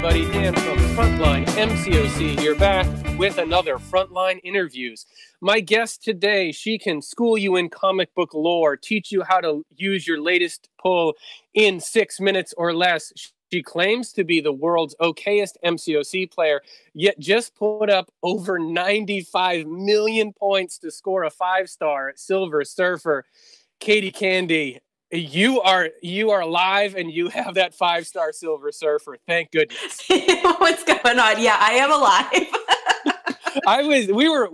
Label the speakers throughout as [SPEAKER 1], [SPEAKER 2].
[SPEAKER 1] everybody. Dan from Frontline MCOC here, back with another Frontline Interviews. My guest today, she can school you in comic book lore, teach you how to use your latest pull in 6 minutes or less. She claims to be the world's okayest MCOC player, yet just put up over 95 million points to score a 5-star Silver Surfer. Katy Candy, you are alive and you have that 5-star Silver Surfer. Thank goodness.
[SPEAKER 2] What's going on? Yeah, I am alive.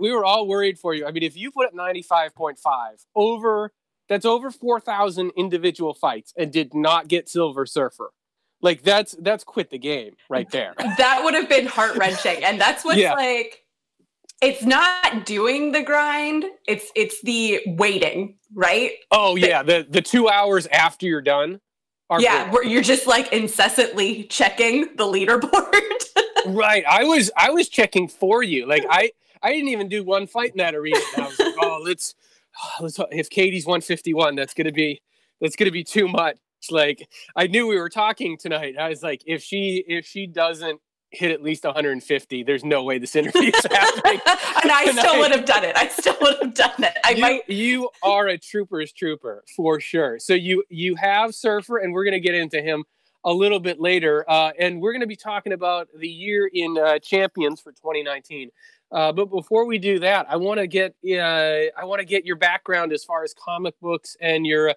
[SPEAKER 1] We were all worried for you. I mean, if you put up 95.5 that's over 4,000 individual fights and did not get Silver Surfer. Like that's quit the game right there.
[SPEAKER 2] That would have been heart-wrenching. And that's what's like, it's not doing the grind. It's the waiting, right?
[SPEAKER 1] Oh yeah. The 2 hours after you're done.
[SPEAKER 2] Where you're just like incessantly checking the leaderboard.
[SPEAKER 1] Right. I was checking for you. Like I didn't even do one fight in that arena. And I was like, let's if Katie's 151, that's gonna be too much. Like I knew we were talking tonight. I was like, if she doesn't hit at least 150, there's no way this interview is happening.
[SPEAKER 2] And I still would have done it.
[SPEAKER 1] You are a trooper's trooper for sure. So you have Surfer, and we're gonna get into him a little bit later. And we're gonna be talking about the year in Champions for 2019. But before we do that, I want to get your background as far as comic books and your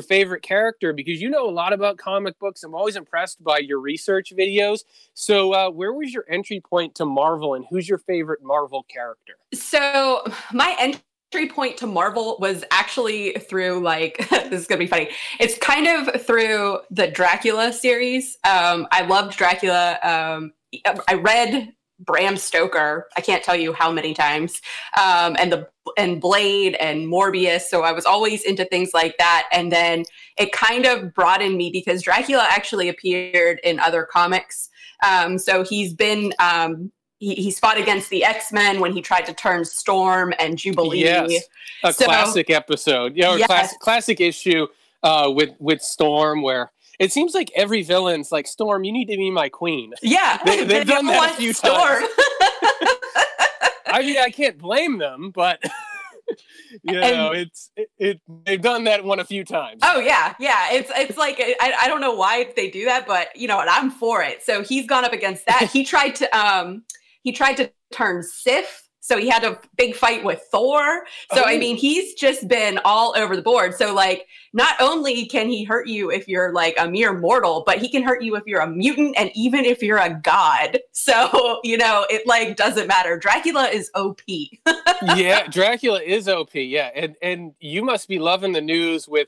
[SPEAKER 1] favorite character, because you know a lot about comic books. I'm always impressed by your research videos. So where was your entry point to Marvel, and who's your favorite Marvel character?
[SPEAKER 2] So my entry point to Marvel was actually through this is gonna be funny. It's kind of through the Dracula series. I loved Dracula. I read Bram Stoker, I can't tell you how many times, and Blade and Morbius. So I was always into things like that. And then it kind of broadened me because Dracula actually appeared in other comics. So he's been, he's fought against the X-Men when he tried to turn Storm and Jubilee.
[SPEAKER 1] Yes, classic episode. Classic issue with Storm, where it seems like every villain's like, Storm, you need to be my queen.
[SPEAKER 2] Yeah.
[SPEAKER 1] They've done that a few times. I mean, I can't blame them, but they've done that one a few times.
[SPEAKER 2] Oh yeah. Yeah. It's like, I don't know why they do that, but you know what, I'm for it. So he's gone up against that. He tried to turn Sif. So he had a big fight with Thor. So, I mean, he's just been all over the board. So, like, not only can he hurt you if you're, like, a mere mortal, but he can hurt you if you're a mutant and even if you're a god. So, you know, it, like, doesn't matter. Dracula is OP.
[SPEAKER 1] Yeah, Dracula is OP, yeah. And you must be loving the news with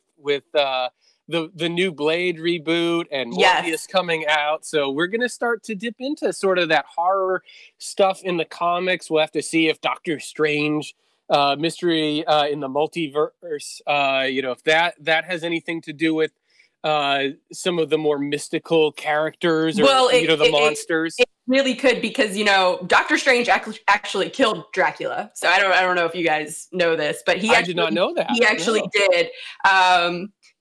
[SPEAKER 1] the new Blade reboot and Morbius coming out. So we're going to start to dip into sort of that horror stuff in the comics. We'll have to see if Doctor Strange, Mystery in the Multiverse, if that has anything to do with some of the more mystical characters or the monsters.
[SPEAKER 2] It really could, because, you know, Doctor Strange actually killed Dracula. So I don't know if you guys know this, but I
[SPEAKER 1] did not know that.
[SPEAKER 2] He actually did.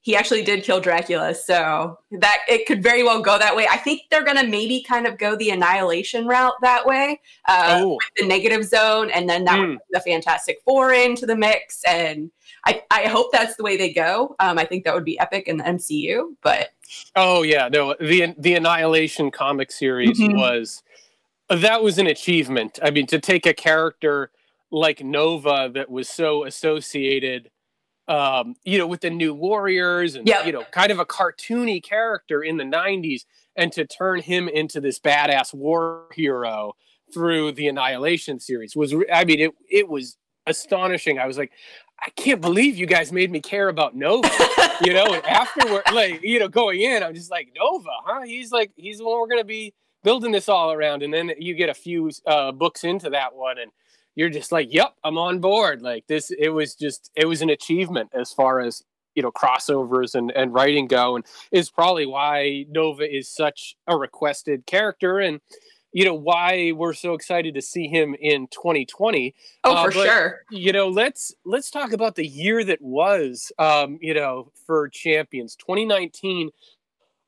[SPEAKER 2] He actually did kill Dracula, so that it could very well go that way. I think they're going to maybe kind of go the Annihilation route that way, with the Negative Zone, and then that would bring the Fantastic Four into the mix, and I hope that's the way they go. I think that would be epic in the MCU, but...
[SPEAKER 1] Oh, yeah, no, the Annihilation comic series was an achievement. I mean, to take a character like Nova that was so associated... with the New Warriors and, kind of a cartoony character in the 90s, and to turn him into this badass war hero through the Annihilation series it was astonishing. I was like, I can't believe you guys made me care about Nova, and afterward, going in, I'm just like, Nova, huh? He's the one we're going to be building this all around. And then you get a few books into that one, and you're just like, yep, I'm on board. Like this, it was an achievement as far as, crossovers and writing go, and is probably why Nova is such a requested character, and, why we're so excited to see him in 2020.
[SPEAKER 2] Sure.
[SPEAKER 1] Let's talk about the year that was, for Champions. 2019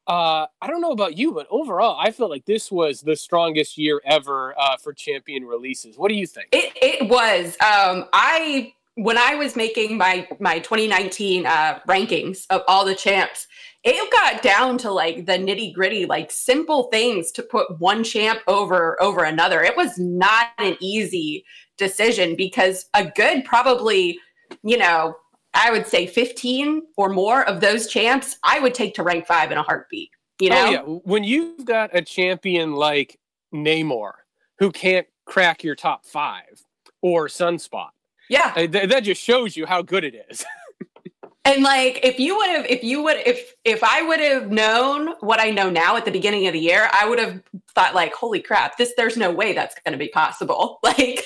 [SPEAKER 1] I don't know about you, but overall, I feel like this was the strongest year ever for champion releases. What do you think?
[SPEAKER 2] It was. When I was making my 2019 rankings of all the champs, it got down to like the nitty gritty, like simple things to put one champ over another. It was not an easy decision because a good probably, I would say 15 or more of those champs, I would take to rank 5 in a heartbeat.
[SPEAKER 1] Oh, yeah. When you've got a champion like Namor who can't crack your top 5 or Sunspot,
[SPEAKER 2] yeah,
[SPEAKER 1] that just shows you how good it is.
[SPEAKER 2] And like, if I would have known what I know now at the beginning of the year, I would have thought like, holy crap, there's no way that's going to be possible. Like,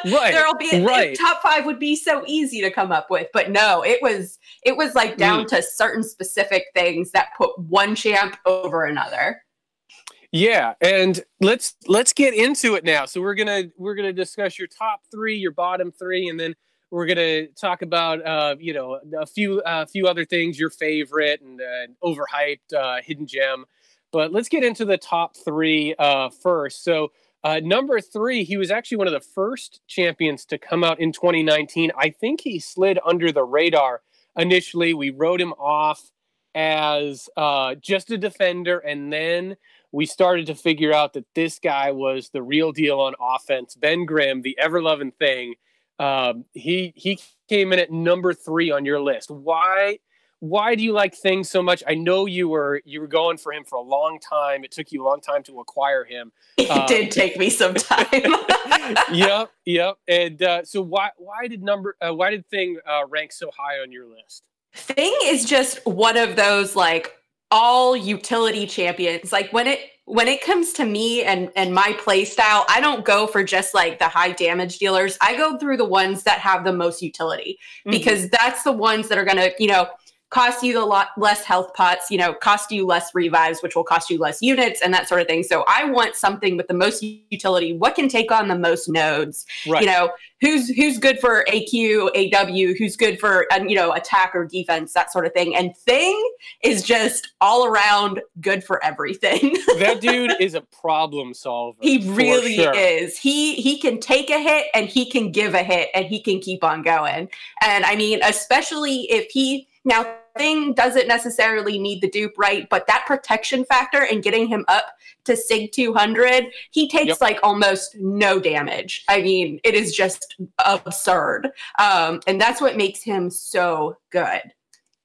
[SPEAKER 2] right. Top 5 would be so easy to come up with, but no, it was like down to certain specific things that put one champ over another.
[SPEAKER 1] Yeah, and let's get into it now. So we're gonna discuss your top 3, your bottom 3, and then we're gonna talk about a few other things, your favorite and overhyped hidden gem. But let's get into the top 3 first. So number 3, he was actually one of the first champions to come out in 2019. I think he slid under the radar initially. We wrote him off as just a defender, and then we started to figure out that this guy was the real deal on offense. Ben Grimm, the ever-loving thing. He came in at number 3 on your list. Why do you like Thing so much? I know you were going for him for a long time. It took you a long time to acquire him.
[SPEAKER 2] It did take me some time.
[SPEAKER 1] Yep. And so why did Thing rank so high on your list?
[SPEAKER 2] Thing is just one of those like all utility champions. Like when it comes to me and my play style, I don't go for just like the high damage dealers. I go through the ones that have the most utility because that's the ones that are going to, cost you a lot less health pots, cost you less revives, which will cost you less units and that sort of thing. So I want something with the most utility. What can take on the most nodes? Right. Who's good for AQ, AW, who's good for, attack or defense, that sort of thing. And Thing is just all around good for everything.
[SPEAKER 1] That dude is a problem solver.
[SPEAKER 2] He really is. He can take a hit and he can give a hit and he can keep on going. And I mean, especially if now Thing doesn't necessarily need the dupe, right? But that protection factor and getting him up to Sig 200, he takes like almost no damage. I mean, it is just absurd. And that's what makes him so good.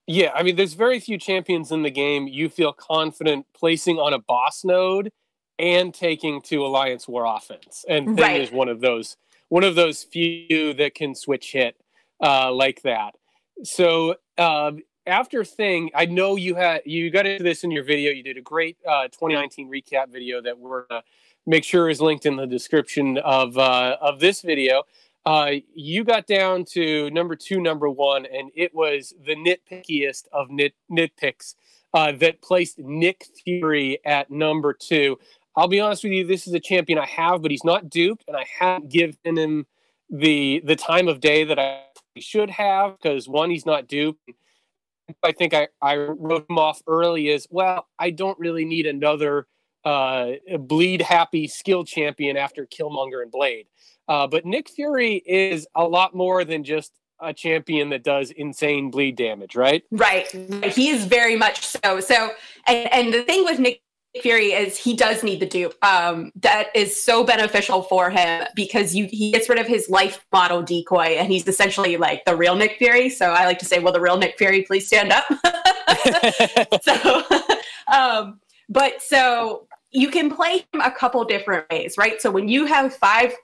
[SPEAKER 1] Yeah, I mean, there's very few champions in the game you feel confident placing on a boss node and taking to Alliance War offense. And Thing is one of those few that can switch hit like that. So after Thing, I know you got into this in your video. You did a great 2019 recap video that we're gonna make sure is linked in the description of this video. You got down to number 2, number 1, and it was the nitpickiest of nitpicks that placed Nick Fury at number 2. I'll be honest with you, this is a champion I have, but he's not duped, and I haven't given him the time of day that I should have because, one, he's not duped. I think I wrote him off early as, well, I don't really need another bleed happy skill champion after Killmonger and Blade. But Nick Fury is a lot more than just a champion that does insane bleed damage, right? Right.
[SPEAKER 2] He is very much so. So, and the thing with Nick Fury is he does need the dupe. That is so beneficial for him because he gets rid of his life model decoy and he's essentially like the real Nick Fury. So I like to say, will the real Nick Fury please stand up? So you can play him a couple different ways, right? So when you have five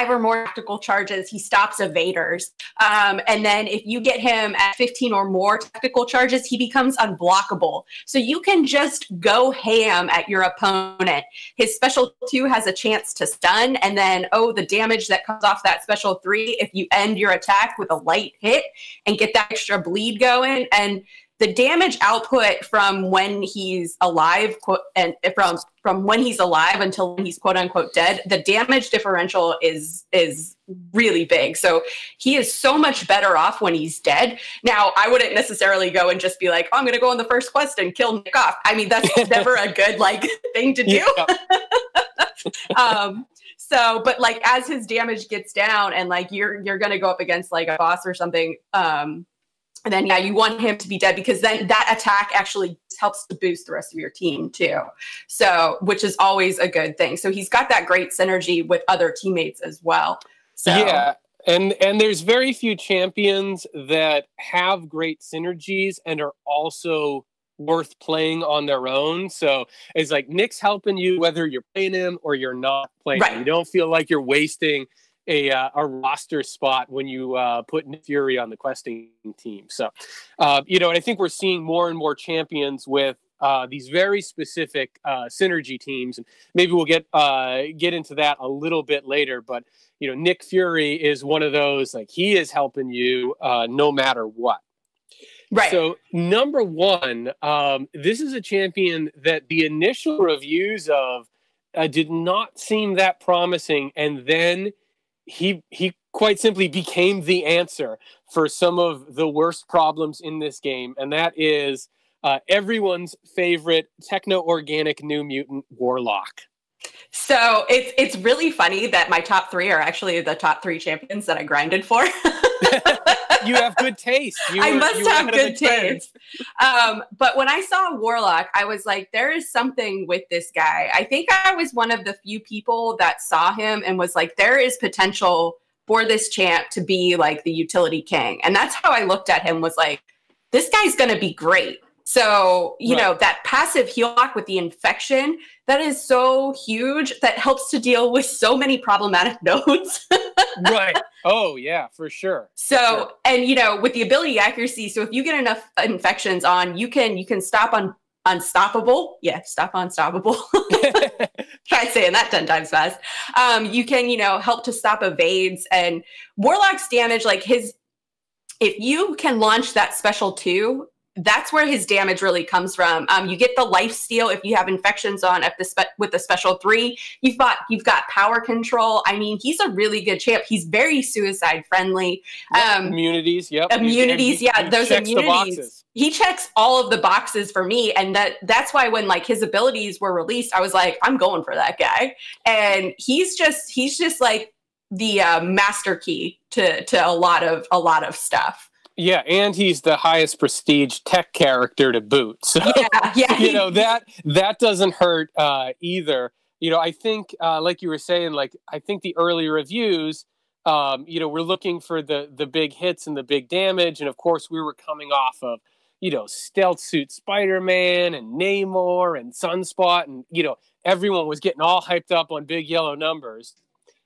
[SPEAKER 2] or more tactical charges, he stops evaders. And then if you get him at 15 or more tactical charges, he becomes unblockable. So you can just go ham at your opponent. His special 2 has a chance to stun. And then, the damage that comes off that special 3, if you end your attack with a light hit and get that extra bleed going. And the damage output from when he's alive and from when he's alive until he's quote unquote dead, the damage differential is really big. So he is so much better off when he's dead. Now, I wouldn't necessarily go and just be like, oh, I'm going to go on the first quest and kill Nick off. I mean, that's never a good like thing to do. So, but like as his damage gets down and like you're going to go up against like a boss or something, and then, yeah, you want him to be dead because then that attack actually helps to boost the rest of your team too. So, which is always a good thing. So he's got that great synergy with other teammates as well. So
[SPEAKER 1] yeah. And there's very few champions that have great synergies and are also worth playing on their own. So it's like Nick's helping you whether you're playing him or you're not playing him. You don't feel like you're wasting a roster spot when you put Nick Fury on the questing team. So, and I think we're seeing more and more champions with these very specific synergy teams, and maybe we'll get into that a little bit later. But Nick Fury is one of those, like, he is helping you no matter what.
[SPEAKER 2] Right.
[SPEAKER 1] So number one, this is a champion that the initial reviews of did not seem that promising, and then he quite simply became the answer for some of the worst problems in this game, and that is everyone's favorite techno-organic New Mutant Warlock.
[SPEAKER 2] So it's really funny that my top three are actually the top three champions that I grinded for.
[SPEAKER 1] You have good taste.
[SPEAKER 2] I must have good taste. But when I saw Warlock, I was like, there is something with this guy. I think I was one of the few people that saw him and was like, there is potential for this champ to be like the utility king. And that's how I looked at him, was like, this guy's going to be great. So, that passive heal lock with the infection, that is so huge. That helps to deal with so many problematic nodes.
[SPEAKER 1] Right. Oh, yeah, for sure.
[SPEAKER 2] So, and, with the ability accuracy, so if you get enough infections on, you can stop on unstoppable. Yeah, stop unstoppable. Try saying that 10 times fast. You can, help to stop evades, and Warlock's damage, like if you can launch that special 2, that's where his damage really comes from. You get the life steal if you have infections on with the special 3. You've got power control. I mean, he's a really good champ. He's very suicide friendly.
[SPEAKER 1] Immunities, yep.
[SPEAKER 2] Immunities,
[SPEAKER 1] he
[SPEAKER 2] those immunities. He checks all of the boxes for me, and that's why when like his abilities were released, I was like, I'm going for that guy. And he's just like the master key to a lot of stuff.
[SPEAKER 1] Yeah, and he's the highest prestige tech character to boot. So,
[SPEAKER 2] yeah.
[SPEAKER 1] that doesn't hurt either. I think, like you were saying, I think the early reviews, we're looking for the big hits and the big damage. And, of course, we were coming off of, Stealth Suit Spider-Man and Namor and Sunspot. And, everyone was getting all hyped up on big yellow numbers.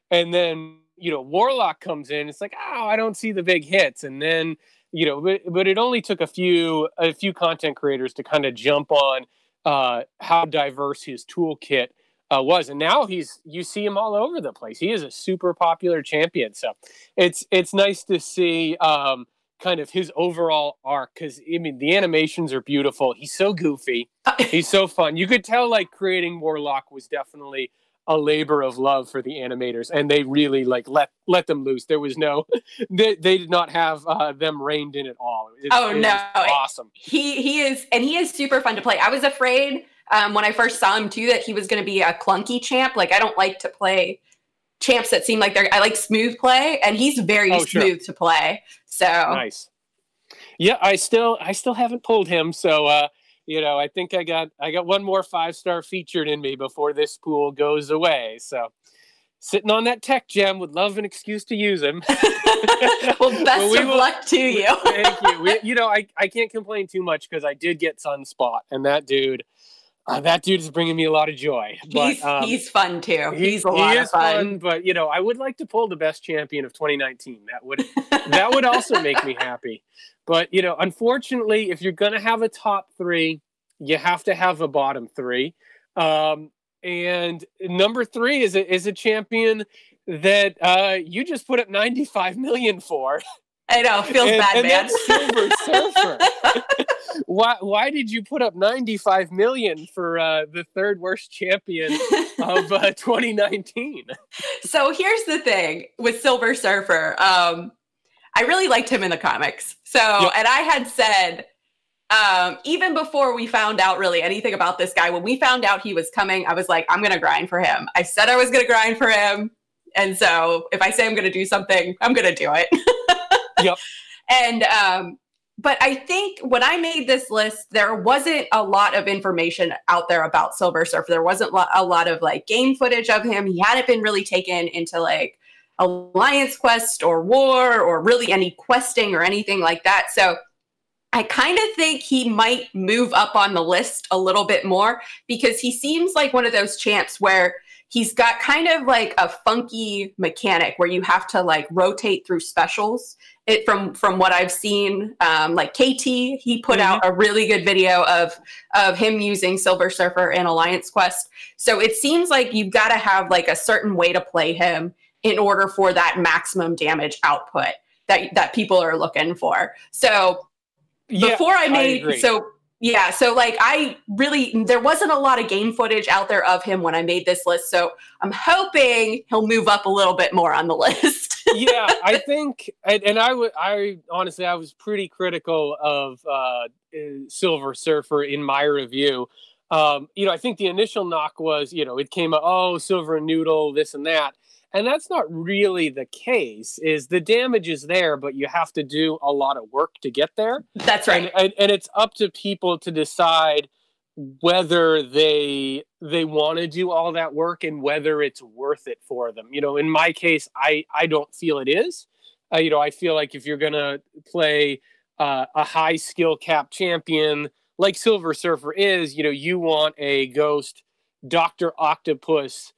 [SPEAKER 1] And then, Warlock comes in. It's like, oh, I don't see the big hits. And then... but it only took a few content creators to kind of jump on how diverse his toolkit was, and now you see him all over the place. He is a super popular champion, so it's nice to see kind of his overall arc, because I mean the animations are beautiful. He's so goofy, he's so fun. You could tell like creating Warlock was definitely a labor of love for the animators, and they really like let them loose. There was no they did not have them reined in at all. It was awesome. He
[SPEAKER 2] is super fun to play. I was afraid when I first saw him too that he was going to be a clunky champ. Like, I don't like to play champs that seem like I like smooth play, and he's very smooth to play. So
[SPEAKER 1] nice. Yeah, I still haven't pulled him, so I think I got one more 5-star featured in me before this pool goes away. So sitting on that tech gem, would love an excuse to use him.
[SPEAKER 2] Well, best of luck to you.
[SPEAKER 1] Thank you. I can't complain too much because I did get Sunspot, and that dude is bringing me a lot of joy. But
[SPEAKER 2] he's fun too. He's a lot of fun.
[SPEAKER 1] But I would like to pull the best champion of 2019. That would also make me happy. But unfortunately, if you're gonna have a top 3, you have to have a bottom 3. And number 3 is a champion that you just put up $95 million for.
[SPEAKER 2] I know, feels bad, man.
[SPEAKER 1] That's Silver Surfer. Why did you put up $95 million for the third worst champion of 2019?
[SPEAKER 2] So here's the thing with Silver Surfer. I really liked him in the comics. So, and I had said, even before we found out really anything about this guy, when we found out he was coming, I was like, I'm going to grind for him. I said I was going to grind for him. And so if I say I'm going to do something, I'm going to do it.
[SPEAKER 1] Yep.
[SPEAKER 2] And, but I think when I made this list, there wasn't a lot of information out there about Silver Surfer. There wasn't a lot of like game footage of him. He hadn't been really taken into like Alliance Quest or War or really any questing or anything like that. So I kind of think he might move up on the list a little bit more because he seems like one of those champs where he's got kind of like a funky mechanic where you have to like rotate through specials. It from what I've seen, like Katy, he put out a really good video of him using Silver Surfer in Alliance Quest. So it seems like you've got to have like a certain way to play him in order for that maximum damage output that people are looking for. So before I made, so like there wasn't a lot of game footage out there of him when I made this list. So I'm hoping he'll move up a little bit more on the list.
[SPEAKER 1] Yeah, I think, and I honestly, I was pretty critical of Silver Surfer in my review. I think the initial knock was, it came up, oh, Silver Noodle, this and that. And that's not really the case. Is the damage is there, but you have to do a lot of work to get there.
[SPEAKER 2] That's right.
[SPEAKER 1] And it's up to people to decide whether they want to do all that work and whether it's worth it for them. In my case, I don't feel it is. I feel like if you're going to play a high skill cap champion like Silver Surfer is, you want a Ghost, Dr. Octopus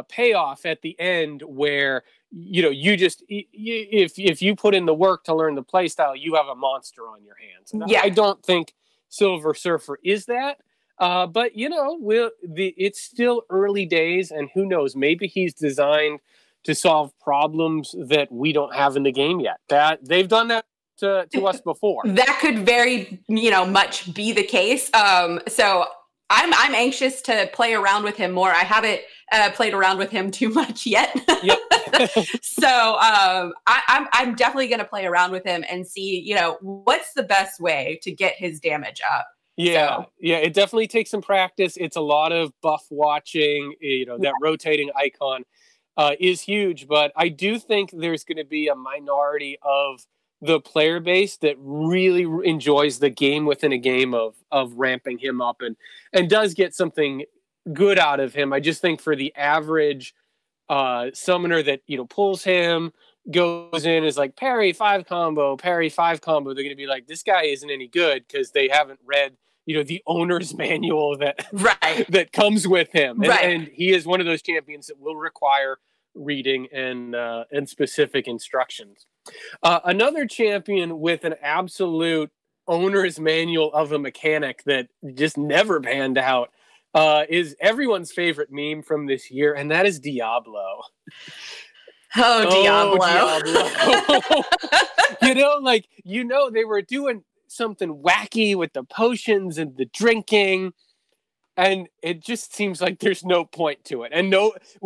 [SPEAKER 1] payoff at the end where you just if you put in the work to learn the play style, you have a monster on your hands. And I don't think Silver Surfer is that, but it's still early days, and who knows, maybe he's designed to solve problems that we don't have in the game yet. That they've done that to us before. That
[SPEAKER 2] could very much be the case. So I'm anxious to play around with him more. I haven't played around with him too much yet. Yep. So I'm definitely going to play around with him and see, what's the best way to get his damage up.
[SPEAKER 1] Yeah. So. Yeah. It definitely takes some practice. It's a lot of buff watching, that rotating icon is huge, but I do think there's going to be a minority of the player base that really enjoys the game within a game of ramping him up and does get something good out of him. I just think for the average summoner that, pulls him, goes in, is like parry 5 combo, they're going to be like, this guy isn't any good because they haven't read, the owner's manual that comes with him. And he is one of those champions that will require reading and specific instructions. Another champion with an absolute owner's manual of a mechanic that just never panned out is everyone's favorite meme from this year, and that is Diablo.
[SPEAKER 2] Diablo.
[SPEAKER 1] They were doing something wacky with the potions and the drinking, and it just seems like there's no point to it. And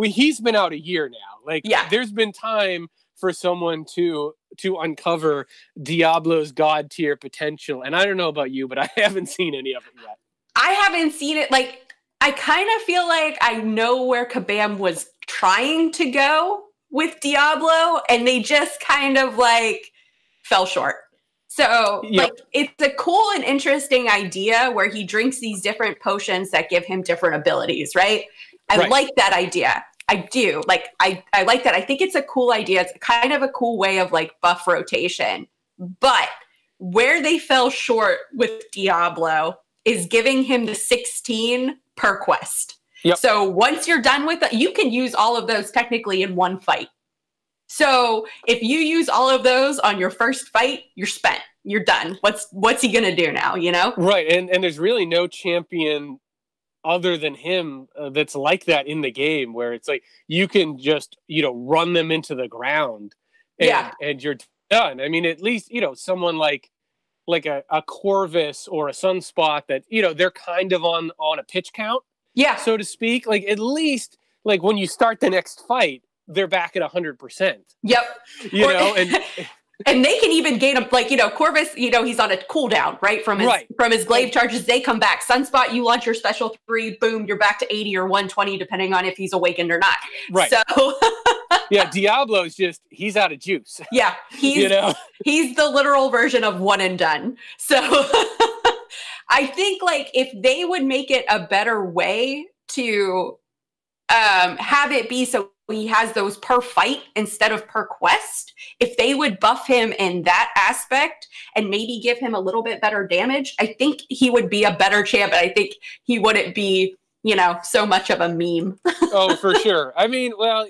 [SPEAKER 1] he's been out a year now. There's been time for someone to uncover Diablo's god tier potential. And I don't know about you, but I haven't seen any of it yet.
[SPEAKER 2] I haven't seen it. I kind of feel like I know where Kabam was trying to go with Diablo, and they just kind of fell short. So it's a cool and interesting idea where he drinks these different potions that give him different abilities, right? I like that idea. I do. I like that. I think it's a cool idea. It's kind of a cool way of buff rotation. But where they fell short with Diablo is giving him the 16 per quest. Yep. So once you're done with it, you can use all of those technically in one fight. So if you use all of those on your first fight, you're spent. You're done. What's he going to do now, Right.
[SPEAKER 1] And there's really no champion other than him that's like that in the game, where it's you can just, run them into the ground and you're done. I mean, at least, someone like a Corvus or a Sunspot that, they're kind of on a pitch count, so to speak. Like, at least, like, when you start the next fight, they're back at 100%.
[SPEAKER 2] Yep. And they can even gain up, like, Corvus, he's on a cooldown, right? From his glaive charges, they come back. Sunspot, you launch your special 3, boom, you're back to 80 or 120, depending on if he's awakened or not.
[SPEAKER 1] Right.
[SPEAKER 2] So
[SPEAKER 1] yeah, Diablo's he's out of juice.
[SPEAKER 2] Yeah. He's the literal version of one and done. So I think, like, if they would make it a better way to have it be so he has those per fight instead of per quest, if they would buff him in that aspect and maybe give him a little bit better damage, I think he would be a better champ. And I think he wouldn't be, so much of a meme.
[SPEAKER 1] Oh, for sure. I mean, well,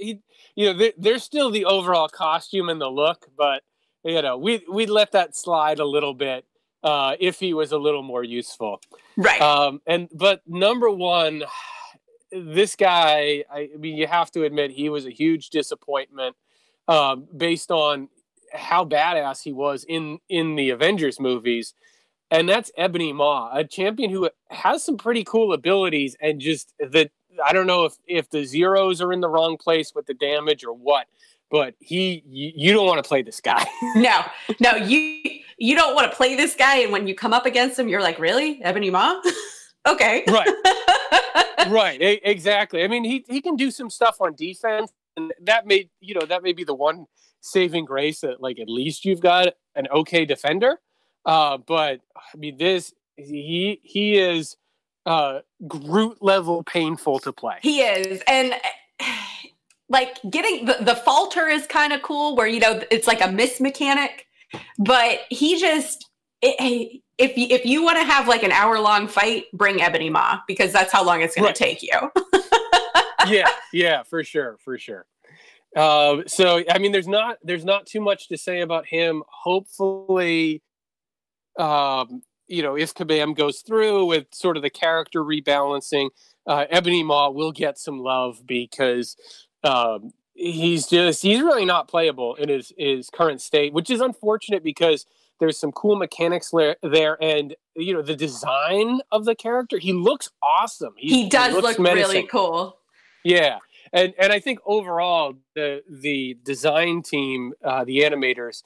[SPEAKER 1] there's still the overall costume and the look, but, we'd let that slide a little bit if he was a little more useful.
[SPEAKER 2] Right.
[SPEAKER 1] But number one, this guy, I mean, you have to admit he was a huge disappointment based on how badass he was in the Avengers movies. And that's Ebony Maw, a champion who has some pretty cool abilities, and just that, I don't know if the zeros are in the wrong place with the damage or what, but you don't want to play this guy.
[SPEAKER 2] No, you don't want to play this guy. And when you come up against him, you're like, really? Ebony Maw? Okay.
[SPEAKER 1] Right, exactly. I mean, he can do some stuff on defense, and that may be the one saving grace that, like, at least you've got an okay defender. But I mean, he is Groot level painful to play.
[SPEAKER 2] He is, and like getting the falter is kind of cool, where it's like a miss mechanic, but he just. If you want to have like an hour-long fight, bring Ebony Maw, because that's how long it's going to take you.
[SPEAKER 1] yeah, for sure. So I mean, there's not too much to say about him. Hopefully, if Kabam goes through with sort of the character rebalancing, Ebony Maw will get some love, because he's really not playable in his current state, which is unfortunate, because there's some cool mechanics there, and the design of the character, he looks awesome.
[SPEAKER 2] He does look menacing. Really cool.
[SPEAKER 1] Yeah, and I think overall the design team, the animators,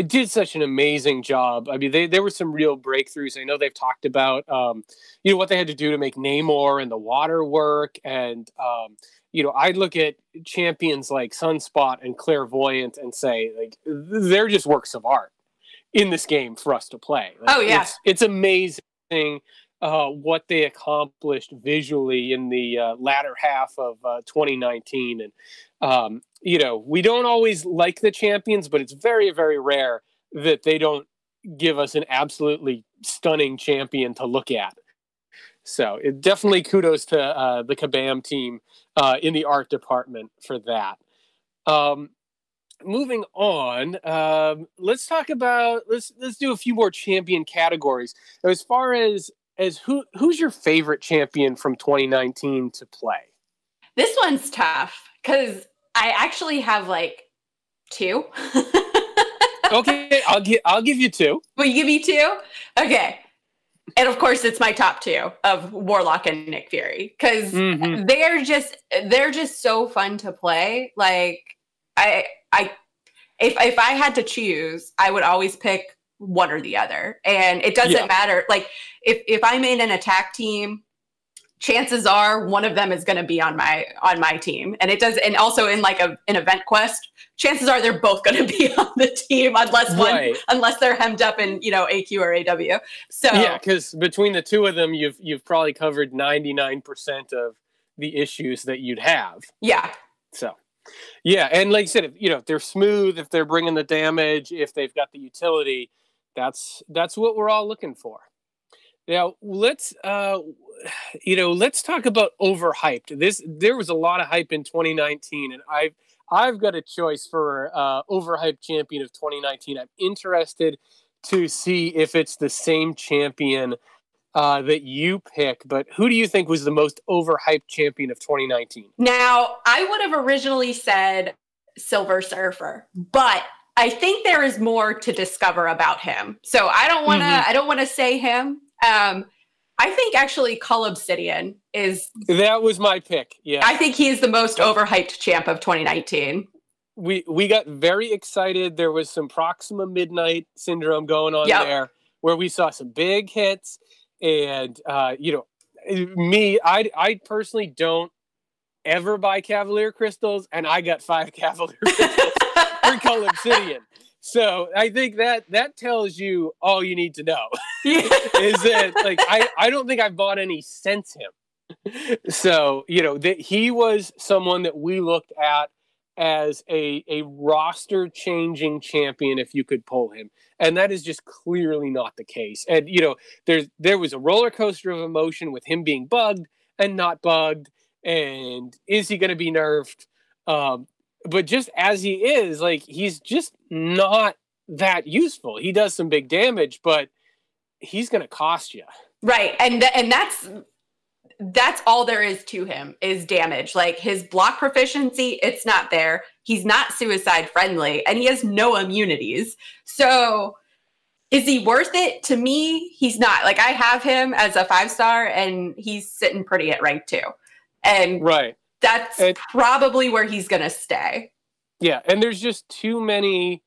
[SPEAKER 1] did such an amazing job. I mean, there were some real breakthroughs. I know they've talked about what they had to do to make Namor and the water work, and I look at champions like Sunspot and Clairvoyant and say, like, they're just works of art in this game for us to play. Like,
[SPEAKER 2] oh yeah,
[SPEAKER 1] it's amazing what they accomplished visually in the latter half of 2019. And we don't always like the champions, but it's very, very rare that they don't give us an absolutely stunning champion to look at. So definitely kudos to the Kabam team in the art department for that. Moving on, let's talk about let's do a few more champion categories. As far as who's your favorite champion from 2019 to play?
[SPEAKER 2] This one's tough, because I actually have like 2.
[SPEAKER 1] Okay, I'll give you 2.
[SPEAKER 2] Will you give me 2? Okay. And of course, it's my top 2 of Warlock and Nick Fury, because they're just so fun to play. Like, if I had to choose, I would always pick one or the other. And it doesn't matter. Like, if I'm in an attack team, chances are one of them is going to be on my team. And it does, and also in like an event quest, chances are they're both going to be on the team, unless they're hemmed up in AQ or AW. So
[SPEAKER 1] yeah, because between the two of them, you've probably covered 99% of the issues that you'd have.
[SPEAKER 2] Yeah.
[SPEAKER 1] So. Yeah, and like I said, if they're smooth, if they're bringing the damage, if they've got the utility, that's what we're all looking for. Now, let's talk about overhyped. There was a lot of hype in 2019, and I've got a choice for overhyped champion of 2019. I'm interested to see if it's the same champion that you pick, but who do you think was the most overhyped champion of 2019?
[SPEAKER 2] Now, I would have originally said Silver Surfer, but I think there is more to discover about him. So I don't want to say him. I think actually Cull Obsidian is.
[SPEAKER 1] That was my pick. Yeah.
[SPEAKER 2] I think he is the most overhyped champ of 2019.
[SPEAKER 1] We got very excited. There was some Proxima Midnight syndrome going on there, where we saw some big hits. And, I personally don't ever buy Cavalier Crystals, and I got 5 Cavalier Crystals for Cull Obsidian. So I think that tells you all you need to know. Is that, like, I don't think I've bought any since him. So, he was someone that we looked at as a roster-changing champion if you could pull him. And that is just clearly not the case. And, there was a roller coaster of emotion with him being bugged and not bugged. And is he going to be nerfed? But just as he is, like, he's just not that useful. He does some big damage, but he's going to cost you.
[SPEAKER 2] Right. And that's all there is to him is damage. Like, his block proficiency, it's not there. He's not suicide friendly, and he has no immunities. So is he worth it? To me, he's not. Like, I have him as a 5-star, and he's sitting pretty at rank 2. And that's probably where he's going to stay.
[SPEAKER 1] Yeah, and there's just too many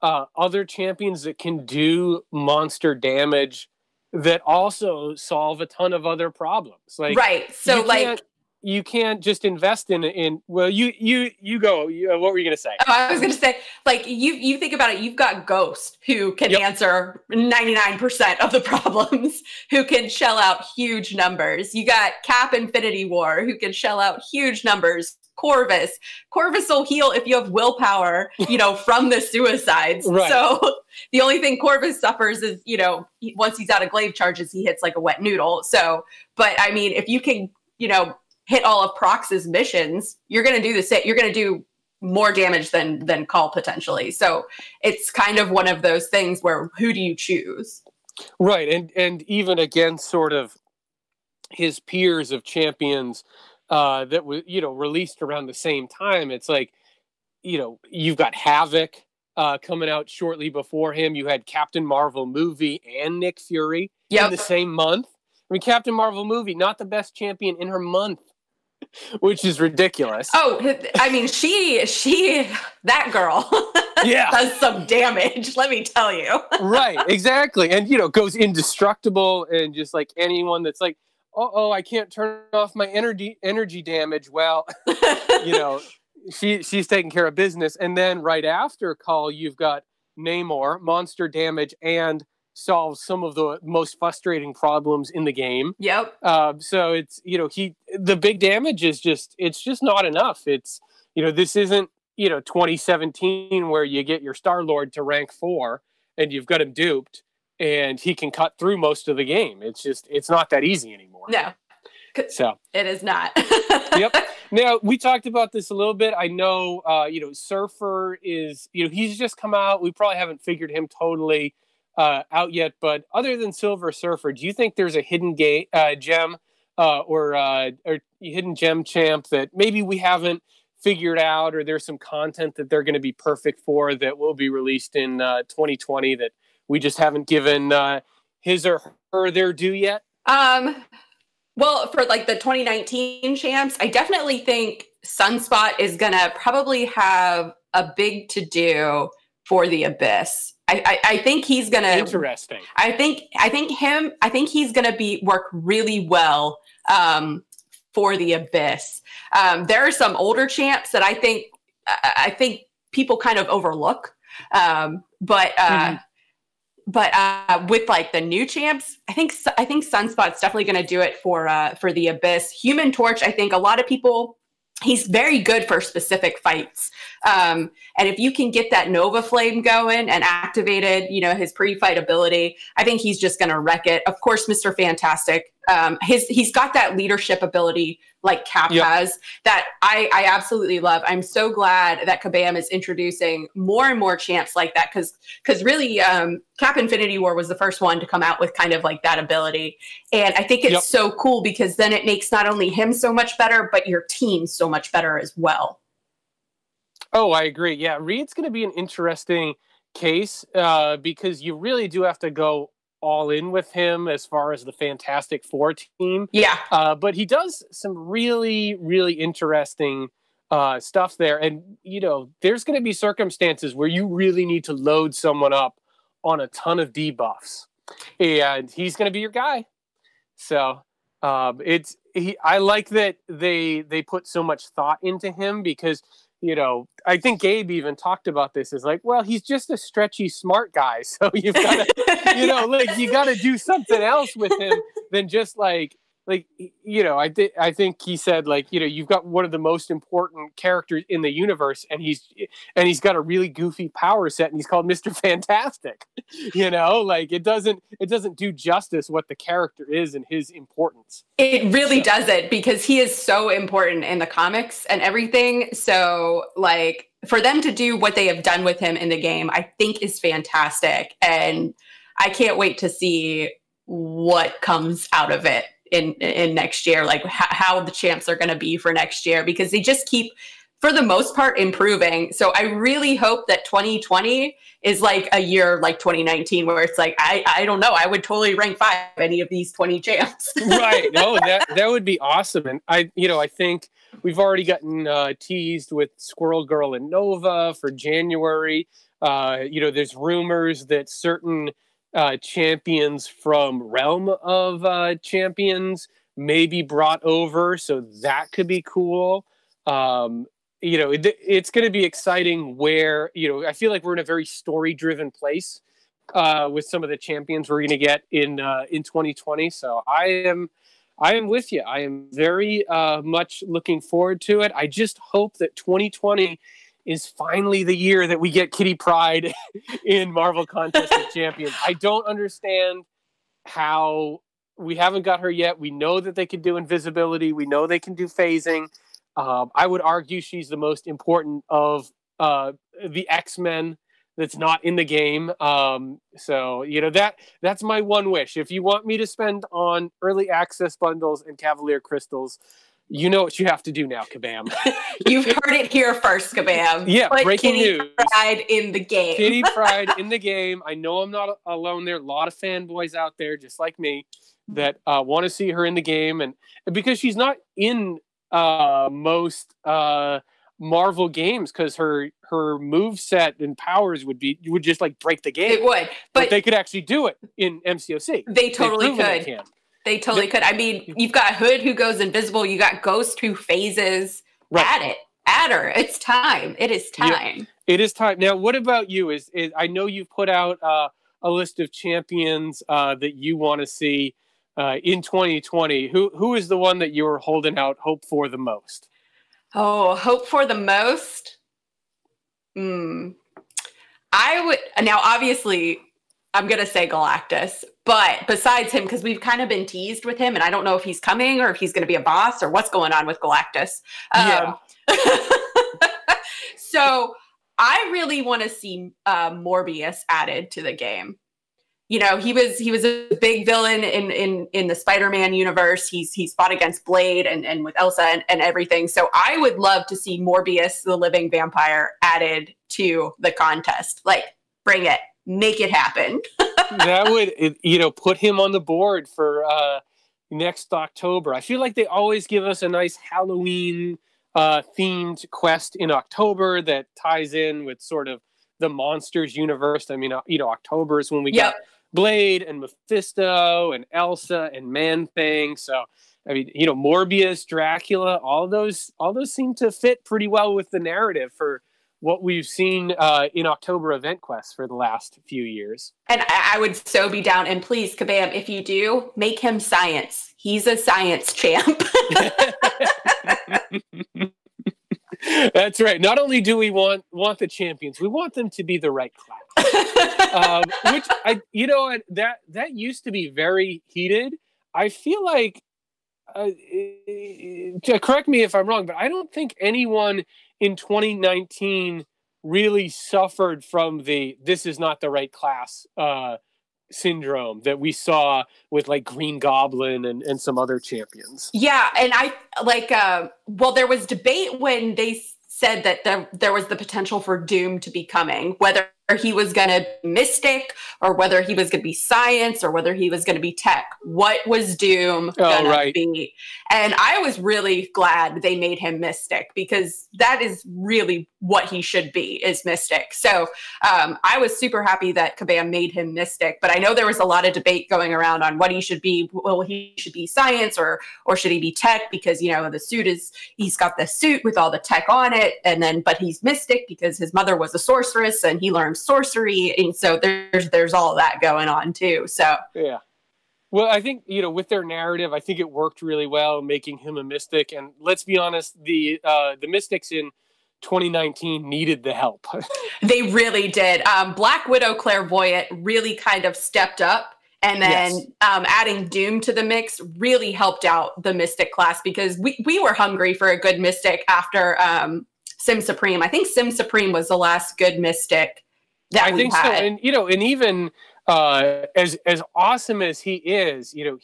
[SPEAKER 1] other champions that can do monster damage that also solve a ton of other problems. Like,
[SPEAKER 2] right. So
[SPEAKER 1] you can't just invest in well, you go. What were you going to say?
[SPEAKER 2] Oh, I was going to say, like, you think about it, you've got Ghost, who can answer 99% of the problems, who can shell out huge numbers. You got Cap Infinity War, who can shell out huge numbers. Corvus will heal if you have willpower, from the suicides. Right. So the only thing Corvus suffers is, once he's out of glaive charges, he hits like a wet noodle. So, but I mean, if you can, hit all of Prox's missions, you're going to do the same. You're going to do more damage than Cull potentially. So it's kind of one of those things where who do you choose?
[SPEAKER 1] Right. And even against sort of his peers of champions, that was, released around the same time. It's like, you've got Havoc coming out shortly before him. You had Captain Marvel movie and Nick Fury in the same month. I mean, Captain Marvel movie, not the best champion in her month, which is ridiculous.
[SPEAKER 2] Oh, I mean, she that girl does some damage, let me tell you.
[SPEAKER 1] Right, exactly. And, goes indestructible, and just like anyone that's like, I can't turn off my energy damage. Well, she's taking care of business. And then right after Cull, you've got Namor, monster damage, and solves some of the most frustrating problems in the game.
[SPEAKER 2] Yep.
[SPEAKER 1] So it's, the big damage is it's just not enough. It's, this isn't, 2017 where you get your Star-Lord to rank 4 and you've got him duped and he can cut through most of the game. It's not that easy anymore.
[SPEAKER 2] No. So it is not.
[SPEAKER 1] Yep. Now, we talked about this a little bit. I know, Surfer is, he's just come out. We probably haven't figured him totally out yet. But other than Silver Surfer, do you think there's a hidden gem or hidden gem champ that maybe we haven't figured out, or there's some content that they're going to be perfect for that will be released in 2020 that we just haven't given his or her their due yet?
[SPEAKER 2] Well, for like the 2019 champs, I definitely think Sunspot is going to probably have a big to-do for the Abyss. I think he's going to...
[SPEAKER 1] Interesting.
[SPEAKER 2] I think he's going to work really well for the Abyss. There are some older champs that I think people kind of overlook. But with like the new champs, I think Sunspot's definitely going to do it for the Abyss. Human Torch, I think a lot of people, he's very good for specific fights. And if you can get that Nova Flame going and activated, his pre-fight ability, I think he's just going to wreck it. Of course, Mr. Fantastic. He's got that leadership ability like Cap has that I absolutely love. I'm so glad that Kabam is introducing more and more champs like that because really Cap Infinity War was the first one to come out with kind of like that ability. And I think it's so cool because then it makes not only him so much better, but your team so much better as well.
[SPEAKER 1] Oh, I agree. Yeah, Reed's going to be an interesting case because you really do have to go all in with him as far as the Fantastic Four team.
[SPEAKER 2] Yeah.
[SPEAKER 1] But he does some really, really interesting stuff there. And, there's going to be circumstances where you really need to load someone up on a ton of debuffs. And he's going to be your guy. So I like that they put so much thought into him because, I think Gabe even talked about this as like, well, he's just a stretchy, smart guy. So you've got to, you got to do something else with him than just I think he said you've got one of the most important characters in the universe and he's got a really goofy power set and he's called Mr. Fantastic. It doesn't do justice what the character is and his importance.
[SPEAKER 2] It really doesn't, because he is so important in the comics and everything. So for them to do what they have done with him in the game, I think is fantastic. And I can't wait to see what comes out of it in next year, how the champs are going to be for next year, because they just keep, for the most part, improving. So I really hope that 2020 is like a year like 2019, where it's like, I don't know, I would totally rank 5 any of these 20 champs.
[SPEAKER 1] Right. No, that would be awesome. And I think we've already gotten teased with Squirrel Girl and Nova for January. There's rumors that certain champions from Realm of Champions may be brought over, so that could be cool. It's going to be exciting where I feel like we're in a very story driven place with some of the champions we're going to get in 2020. So I am with you. I am very much looking forward to it. I just hope that 2020 is finally the year that we get Kitty Pryde in Marvel Contest of Champions. I don't understand how we haven't got her yet. We know that they can do invisibility. We know they can do phasing. I would argue she's the most important of the X-Men that's not in the game. So that's my one wish. If you want me to spend on early access bundles and Cavalier Crystals, you know what you have to do now, Kabam.
[SPEAKER 2] You've heard it here first, Kabam.
[SPEAKER 1] Yeah, breaking news.
[SPEAKER 2] Kitty Pryde in the game.
[SPEAKER 1] Kitty Pryde in the game. I know I'm not alone there. A lot of fanboys out there, just like me, that want to see her in the game. And because she's not in most Marvel games, because her move set and powers would just break the game.
[SPEAKER 2] It would. But
[SPEAKER 1] they could actually do it in MCOC.
[SPEAKER 2] They totally could. They totally could. I mean, you've got Hood who goes invisible. You got Ghost who phases. Right. Add her. It's time. It is time.
[SPEAKER 1] Yeah, it is time. Now, what about you? Is I know you've put out a list of champions that you want to see in 2020. Who is the one that you were holding out hope for the most?
[SPEAKER 2] Oh, hope for the most? I would. Now, obviously, I'm going to say Galactus. But besides him, because we've kind of been teased with him, and I don't know if he's coming or if he's going to be a boss or what's going on with Galactus.
[SPEAKER 1] Yeah.
[SPEAKER 2] So I really want to see Morbius added to the game. He was a big villain in the Spider-Man universe. He's fought against Blade and with Elsa and everything. So I would love to see Morbius, the living vampire, added to the contest. Bring it. Make it happen.
[SPEAKER 1] That would, put him on the board for next October. I feel like they always give us a nice Halloween themed quest in October that ties in with sort of the Monsters universe. I mean, October is when we got Blade and Mephisto and Elsa and Man-Thing. So, I mean, Morbius, Dracula, all those seem to fit pretty well with the narrative for what we've seen in October event quests for the last few years. And
[SPEAKER 2] I would so be down. And please, Kabam, if you do, make him science. He's a science champ.
[SPEAKER 1] That's right. Not only do we want the champions, we want them to be the right class. Which that used to be very heated. I feel like, correct me if I'm wrong, but I don't think anyone in 2019 really suffered from this is not the right class syndrome that we saw with Green Goblin and some other champions.
[SPEAKER 2] Yeah. And I there was debate when they said that there was the potential for Doom to be coming, whether he was going to be Mystic or whether he was going to be Science or whether he was going to be Tech. What was Doom going to be? And I was really glad they made him Mystic, because that is really what he should be, is Mystic. So I was super happy that Kabam made him Mystic, but I know there was a lot of debate going around on what he should be. Well, he should be Science or should he be Tech, because, you know, the suit he's got the suit with all the tech on it, but he's Mystic because his mother was a sorceress and he learned sorcery, and so there's all that going on too. So
[SPEAKER 1] yeah, well, I think, you know, with their narrative, I think it worked really well, making him a Mystic. And let's be honest, the Mystics in 2019 needed the help.
[SPEAKER 2] They really did. Black Widow Clairvoyant really kind of stepped up. And then yes. Adding Doom to the mix really helped out the Mystic class, because we were hungry for a good Mystic after Sim Supreme. I think Sim Supreme was the last good Mystic that I think had. So.
[SPEAKER 1] And, you know, and even as awesome as he is, you know,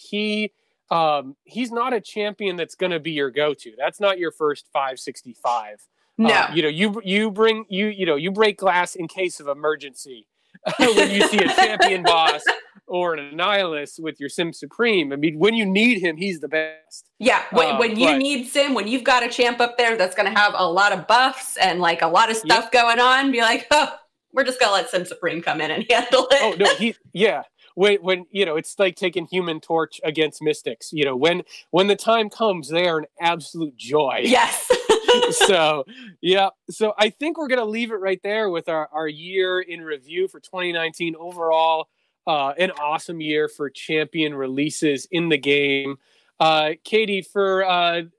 [SPEAKER 1] he's not a champion that's going to be your go-to. That's not your first 565.
[SPEAKER 2] No.
[SPEAKER 1] You know, you break glass in case of emergency when you see a champion boss or an Annihilus with your Sim Supreme. I mean, when you need him, he's the best.
[SPEAKER 2] Yeah, when you need Sim, when you've got a champ up there that's going to have a lot of buffs and like a lot of stuff going on, be like, oh, we're just going to let Sim Supreme come in and handle it.
[SPEAKER 1] Oh, no, When you know, it's like taking Human Torch against Mystics. You know, when the time comes, they are an absolute joy.
[SPEAKER 2] Yes.
[SPEAKER 1] So, yeah. So I think we're going to leave it right there with our year in review for 2019 overall. An awesome year for champion releases in the game. Katy, for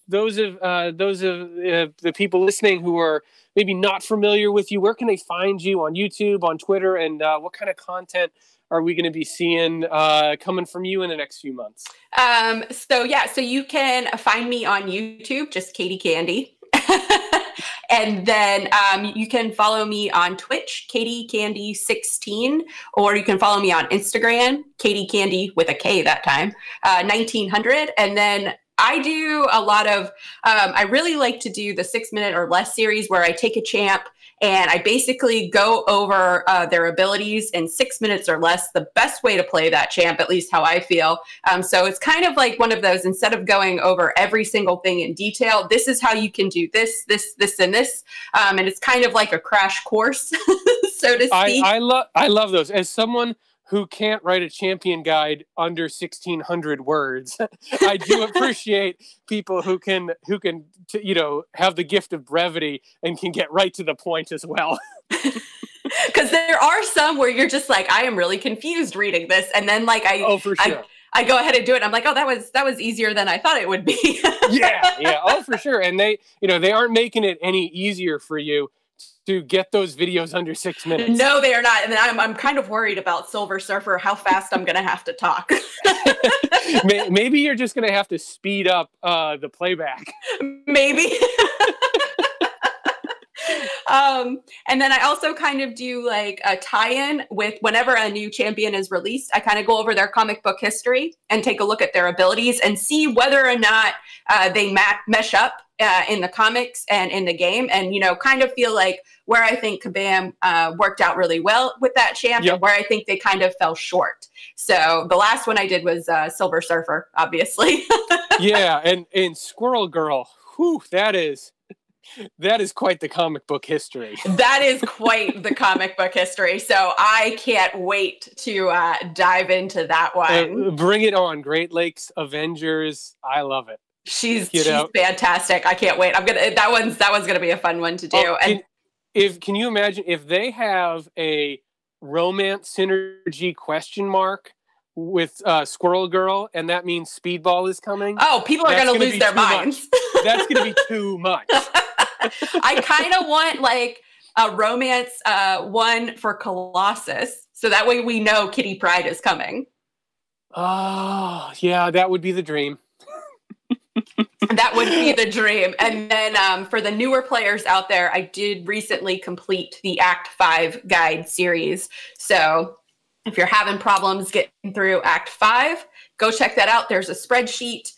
[SPEAKER 1] those of the people listening who are maybe not familiar with you, where can they find you on YouTube, on Twitter, and what kind of content are we going to be seeing coming from you in the next few months?
[SPEAKER 2] So you can find me on YouTube, just Katy Candy. And then you can follow me on Twitch, Katy Candy 16, or you can follow me on Instagram, Katy Candy with a K that time, 1900. And then I do a lot of, I really like to do the 6-minute or less series where I take a champ and I basically go over their abilities in 6 minutes or less, the best way to play that champ, at least how I feel. So it's kind of like one of those, instead of going over every single thing in detail, this is how you can do this, and this. And it's kind of like a crash course, so to speak.
[SPEAKER 1] I love those. As someone who can't write a champion guide under 1,600 words, I do appreciate people who can you know, have the gift of brevity and can get right to the point as well.
[SPEAKER 2] Because there are some where you're just like, I am really confused reading this, and then like I go ahead and do it. And I'm like, oh, that was easier than I thought it would be.
[SPEAKER 1] yeah. Oh, for sure. And they aren't making it any easier for you to get those videos under 6 minutes.
[SPEAKER 2] No, they are not. And then I'm kind of worried about Silver Surfer, how fast I'm going to have to talk.
[SPEAKER 1] Maybe you're just going to have to speed up the playback.
[SPEAKER 2] Maybe. And then I also kind of do like a tie-in with whenever a new champion is released, I kind of go over their comic book history and take a look at their abilities and see whether or not they mesh up in the comics and in the game, and, you know, kind of feel like where I think Kabam worked out really well with that champ, and where I think they kind of fell short. So the last one I did was Silver Surfer, obviously.
[SPEAKER 1] Yeah, and Squirrel Girl, whew, that is quite the comic book history.
[SPEAKER 2] That is quite the comic book history. So I can't wait to dive into that one.
[SPEAKER 1] Bring it on. Great Lakes Avengers. I love it.
[SPEAKER 2] She's fantastic. I can't wait. That one's gonna be a fun one to do.
[SPEAKER 1] Can you imagine if they have a romance synergy question mark with Squirrel Girl, and that means Speedball is coming?
[SPEAKER 2] Oh, people are gonna lose their minds.
[SPEAKER 1] That's gonna be too much.
[SPEAKER 2] I kind of want like a romance one for Colossus, so that way we know Kitty Pryde is coming.
[SPEAKER 1] Oh, yeah, that would be the dream.
[SPEAKER 2] That would be the dream. And then for the newer players out there, I did recently complete the Act 5 guide series. So if you're having problems getting through Act 5, go check that out. There's a spreadsheet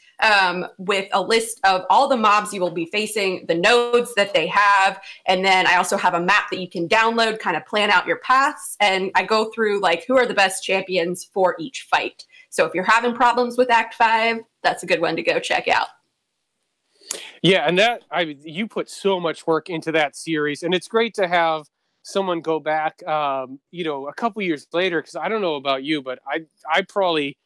[SPEAKER 2] with a list of all the mobs you will be facing, the nodes that they have, and then I also have a map that you can download, kind of plan out your paths, and I go through like who are the best champions for each fight. So if you're having problems with Act 5, that's a good one to go check out.
[SPEAKER 1] Yeah, and you put so much work into that series, and it's great to have someone go back, a couple years later, because I don't know about you, but I probably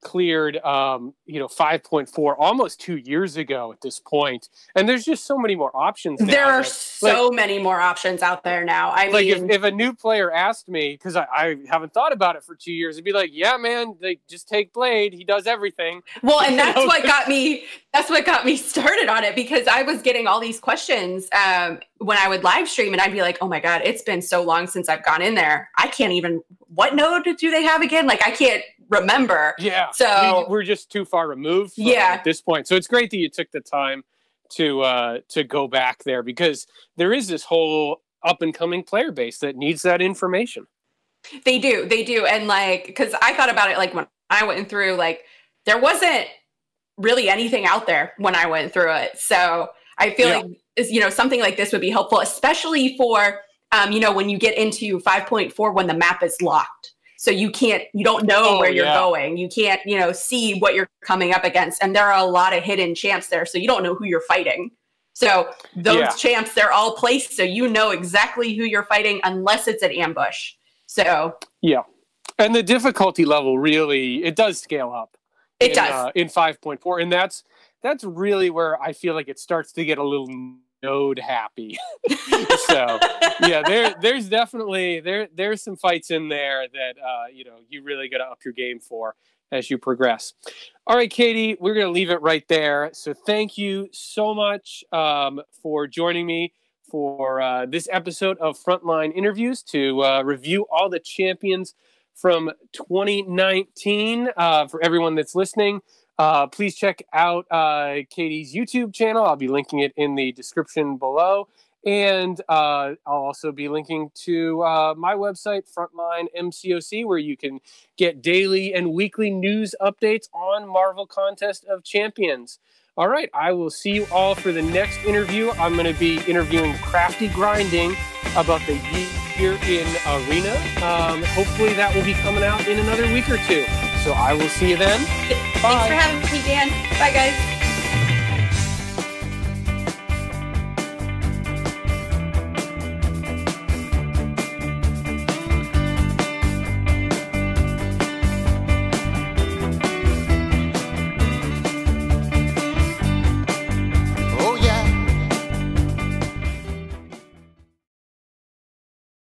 [SPEAKER 1] cleared 5.4 almost 2 years ago at this point, and there's just so many more options now.
[SPEAKER 2] There are so many more options out there now. I mean,
[SPEAKER 1] if a new player asked me, because I haven't thought about it for 2 years, it'd be like, yeah man, they just take Blade, he does everything.
[SPEAKER 2] Well, and that's what got me started on it, because I was getting all these questions when I would live stream, and I'd be like, oh my god, it's been so long since I've gone in there, I can't even, what node do they have again? Like I can't remember.
[SPEAKER 1] Yeah.
[SPEAKER 2] So
[SPEAKER 1] we're just too far removed from at this point. So it's great that you took the time to go back there, because there is this whole up and coming player base that needs that information.
[SPEAKER 2] They do. And like, because I thought about it, like when I went through, like there wasn't really anything out there when I went through it. So I feel like, something like this would be helpful, especially for, when you get into 5.4, when the map is locked. So you don't know where you're going. You can't, see what you're coming up against. And there are a lot of hidden champs there. So you don't know who you're fighting. So those champs, they're all placed. So you know exactly who you're fighting unless it's an ambush. So. Yeah.
[SPEAKER 1] And the difficulty level really, it does scale up.
[SPEAKER 2] It does.
[SPEAKER 1] In 5.4. And that's really where I feel like it starts to get a little node happy. So there's definitely there's some fights in there that you really got to up your game for as you progress. All right, Katy, we're going to leave it right there. So thank you so much for joining me for this episode of Frontline Interviews to review all the champions from 2019. For everyone that's listening, please check out Katy's YouTube channel. I'll be linking it in the description below. And I'll also be linking to my website, Frontline MCOC, where you can get daily and weekly news updates on Marvel Contest of Champions. All right, I will see you all for the next interview. I'm going to be interviewing Crafty Grinding about the year in Arena. Hopefully that will be coming out in another week or two. So I will see you then.
[SPEAKER 2] Bye. Thanks for having me, Dan. Bye, guys.